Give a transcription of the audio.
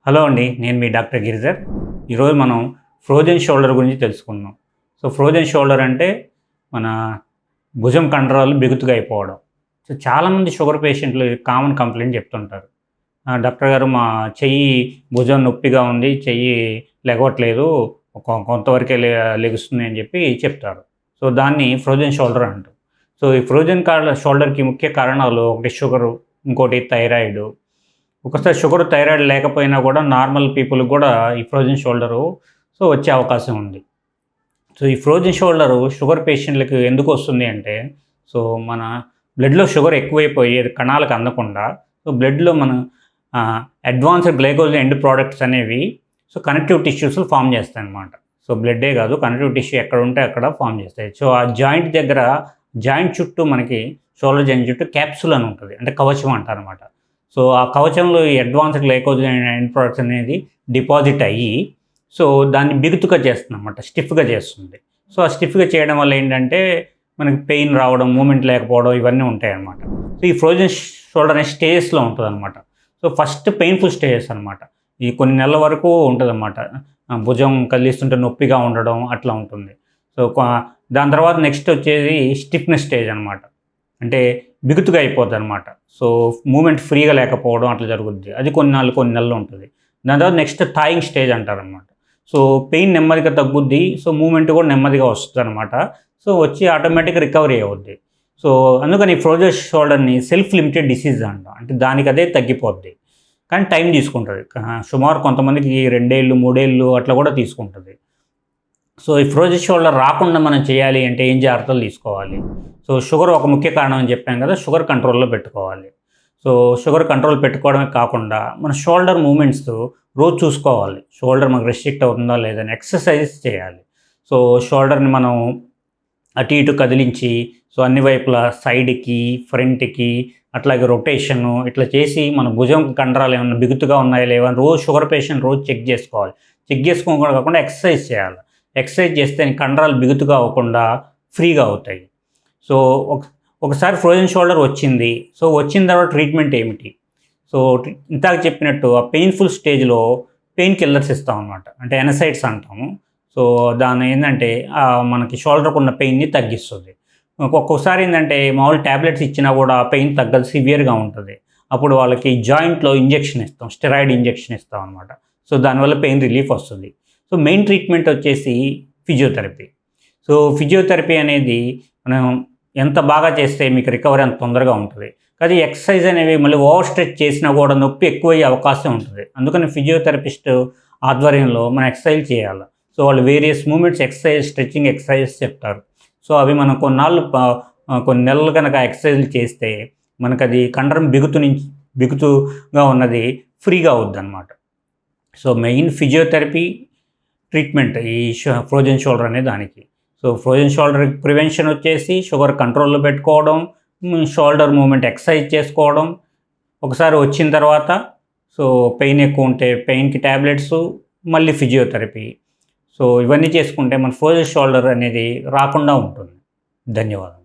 Hello అండి, నేను మీ doctor Giridhar. ఈరోజు మనం ఫ్రోజన్ షోల్డర్ గురించి తెలుసుకుందాం. సో ఫ్రోజన్ షోల్డర్ అంటే మన భుజం కండరాలు బిగుతుగా అయిపోవడం. సో చాలామంది షుగర్ పేషెంట్లు కామన్ కంప్లైంట్ చెప్తుంటారు. డాక్టర్ గారు, మా చెయ్యి భుజం నొప్పిగా ఉంది, చెయ్యి లెగవట్లేదు, కొంతవరకే లెగుస్తుంది అని చెప్పి చెప్తారు. సో దాన్ని ఫ్రోజన్ షోల్డర్ అంటారు. సో ఈ ఫ్రోజన్ షోల్డర్కి ముఖ్య కారణాలు ఒకటి షుగరు, ఇంకోటి థైరాయిడ్. ఒకసారి షుగర్ థైరాయిడ్ లేకపోయినా కూడా నార్మల్ పీపుల్కి కూడా ఈ ఫ్రోజన్ షోల్డరు వచ్చే అవకాశం ఉంది. సో ఈ ఫ్రోజన్ షోల్డరు షుగర్ పేషెంట్లకు ఎందుకు వస్తుంది అంటే, సో మన బ్లడ్లో షుగర్ ఎక్కువైపోయి కణాలకు అందకుండా బ్లడ్లో మన అడ్వాన్స్డ్ గ్లైకోజన్ ఎండ్ ప్రోడక్ట్స్ అనేవి కనెక్టివ్ టిష్యూస్ ఫామ్ చేస్తాయి అన్నమాట. సో బ్లడ్డే కాదు, కనెక్టివ్ టిష్యూ ఎక్కడ ఉంటే అక్కడ ఫామ్ చేస్తాయి. సో ఆ జాయింట్ దగ్గర, జాయింట్ చుట్టూ మనకి షోల్డర్ జాయింట్ చుట్టూ క్యాప్సుల్ అని ఉంటుంది, అంటే కవచం అంటారు అనమాట. సో ఆ కవచంలో ఈ అడ్వాన్స్డ్ గ్లైకోజన్ ఎండ్ ప్రోడక్ట్స్ అనేది డిపాజిట్ అయ్యి దాన్ని బిగుతుగా చేస్తుంది అన్నమాట, స్టిఫ్గా చేస్తుంది. సో ఆ స్టిఫ్గా చేయడం వల్ల ఏంటంటే మనకి పెయిన్ రావడం, మూమెంట్ లేకపోవడం, ఇవన్నీ ఉంటాయి అన్నమాట. సో ఈ ఫ్రోజన్ షోల్డర్ అనే స్టేజెస్లో ఉంటుంది అనమాట. సో ఫస్ట్ పెయిన్ఫుల్ స్టేజెస్ అనమాట. ఈ కొన్ని నెలల వరకు ఉంటుంది అన్నమాట. భుజం కదిలిస్తుంటే నొప్పిగా ఉండడం అట్లా ఉంటుంది. సో దాని తర్వాత నెక్స్ట్ వచ్చేది స్టిఫ్నెస్ స్టేజ్ అనమాట. అంటే బిగుతుగా అయిపోద్ది అనమాట. సో మూమెంట్ ఫ్రీగా లేకపోవడం అట్లా జరుగుద్ది. అది కొన్ని నెలలు ఉంటుంది. దాని తర్వాత నెక్స్ట్ థాయింగ్ స్టేజ్ అంటారనమాట. సో పెయిన్ నెమ్మదిగా తగ్గుద్ది, సో మూమెంట్ కూడా నెమ్మదిగా వస్తుంది అనమాట. సో వచ్చి ఆటోమేటిక్గా రికవరీ అవుద్ది. సో అందుకని ఫ్రోజన్ షోల్డర్ని సెల్ఫ్ లిమిటెడ్ డిసీజ్ అంటాం. అంటే దానికి అదే తగ్గిపోద్ది, కానీ టైం తీసుకుంటుంది. సుమారు కొంతమందికి 2 ఏళ్ళు 3 ఏళ్ళు అట్లా కూడా తీసుకుంటుంది. సో ఈ ఫ్రోజన్ షోల్డర్ రాకుండా మనం చేయాలి అంటే ఏం జాగ్రత్తలు తీసుకోవాలి? సో షుగర్ ఒక ముఖ్య కారణం అని చెప్పాం కదా, షుగర్ కంట్రోల్లో పెట్టుకోవాలి. సో షుగర్ కంట్రోల్ పెట్టుకోవడమే కాకుండా మన షోల్డర్ మూమెంట్స్ రోజు చూసుకోవాలి. షోల్డర్ మనకు రెస్ట్రిక్ట్ అవుతుందా లేదని ఎక్సర్సైజ్ చేయాలి. సో షోల్డర్ని మనం అటు ఇటు కదిలించి అన్ని వైపులా సైడ్కి, ఫ్రంట్కి, అట్లాగే రొటేషను ఇట్లా చేసి మన భుజం కండరాలు ఏమైనా బిగుతుగా ఉన్నాయా లేవా అని రోజు షుగర్ పేషెంట్ రోజు చెక్ చేసుకోవాలి. చెక్ చేసుకోకుండా కాకుండా ఎక్సర్సైజ్ చేయాలి. ఎక్సర్సైజ్ చేస్తే కండరాలు బిగుతుగా అవ్వకుండా ఫ్రీగా అవుతాయి. సో ఒకసారి ఫ్రోజన్ షోల్డర్ వచ్చింది. సో వచ్చిన తర్వాత ట్రీట్మెంట్ ఏమిటి? సో ఇందాక చెప్పినట్టు ఆ పెయిన్ఫుల్ స్టేజ్లో పెయిన్ కిల్లర్స్ ఇస్తాం అనమాట, అంటే ఎనసైడ్స్ అంటాము. సో దాని ఏంటంటే మనకి షోల్డర్కు ఉన్న పెయిన్ని తగ్గిస్తుంది. ఒక్కొక్కసారి ఏంటంటే మామూలు ట్యాబ్లెట్స్ ఇచ్చినా కూడా పెయిన్ తగ్గదు, సివియర్గా ఉంటుంది. అప్పుడు వాళ్ళకి జాయింట్లో ఇంజెక్షన్ ఇస్తాం, స్టెరాయిడ్ ఇంజెక్షన్ ఇస్తాం అనమాట. సో దానివల్ల పెయిన్ రిలీఫ్ వస్తుంది. సో మెయిన్ ట్రీట్మెంట్ వచ్చేసి ఫిజియోథెరపీ. సో ఫిజియోథెరపీ అనేది మనం ఎంత బాగా చేస్తే మీకు రికవరీ అంత తొందరగా ఉంటుంది. కానీ ఎక్సర్సైజ్ అనేవి మళ్ళీ ఓవర్ స్ట్రెచ్ చేసినా కూడా నొప్పి ఎక్కువయ్యే అవకాశం ఉంటుంది. అందుకని ఫిజియోథెరపిస్ట్ ఆధ్వర్యంలో మనం ఎక్సర్సైజ్ చేయాలి. సో వాళ్ళు various movements, exercise, stretching exercises చెప్తారు. సో అవి మనం కొన్ని నెలలు కనుక ఎక్సర్సైజ్లు చేస్తే మనకు అది కండరం బిగుతుగా ఉన్నది ఫ్రీగా అవుద్ది అనమాట. సో మెయిన్ ఫిజియోథెరపీ ట్రీట్మెంట్ ఈ ఫ్రోజన్ షోల్డర్ అనే దానికి. సో ఫ్రోజన్ షోల్డర్ ప్రివెన్షన్ వచ్చేసి షుగర్ కంట్రోల్లో పెట్టుకోవడం, షోల్డర్ మూమెంట్ ఎక్సర్సైజ్ చేసుకోవడం. ఒకసారి వచ్చిన తర్వాత పెయిన్ ఎక్కువ ఉంటే పెయిన్కి ట్యాబ్లెట్స్, మళ్ళీ ఫిజియోథెరపీ. సో ఇవన్నీ చేసుకుంటే మన ఫ్రోజన్ షోల్డర్ అనేది రాకుండా ఉంటుంది. ధన్యవాదాలు.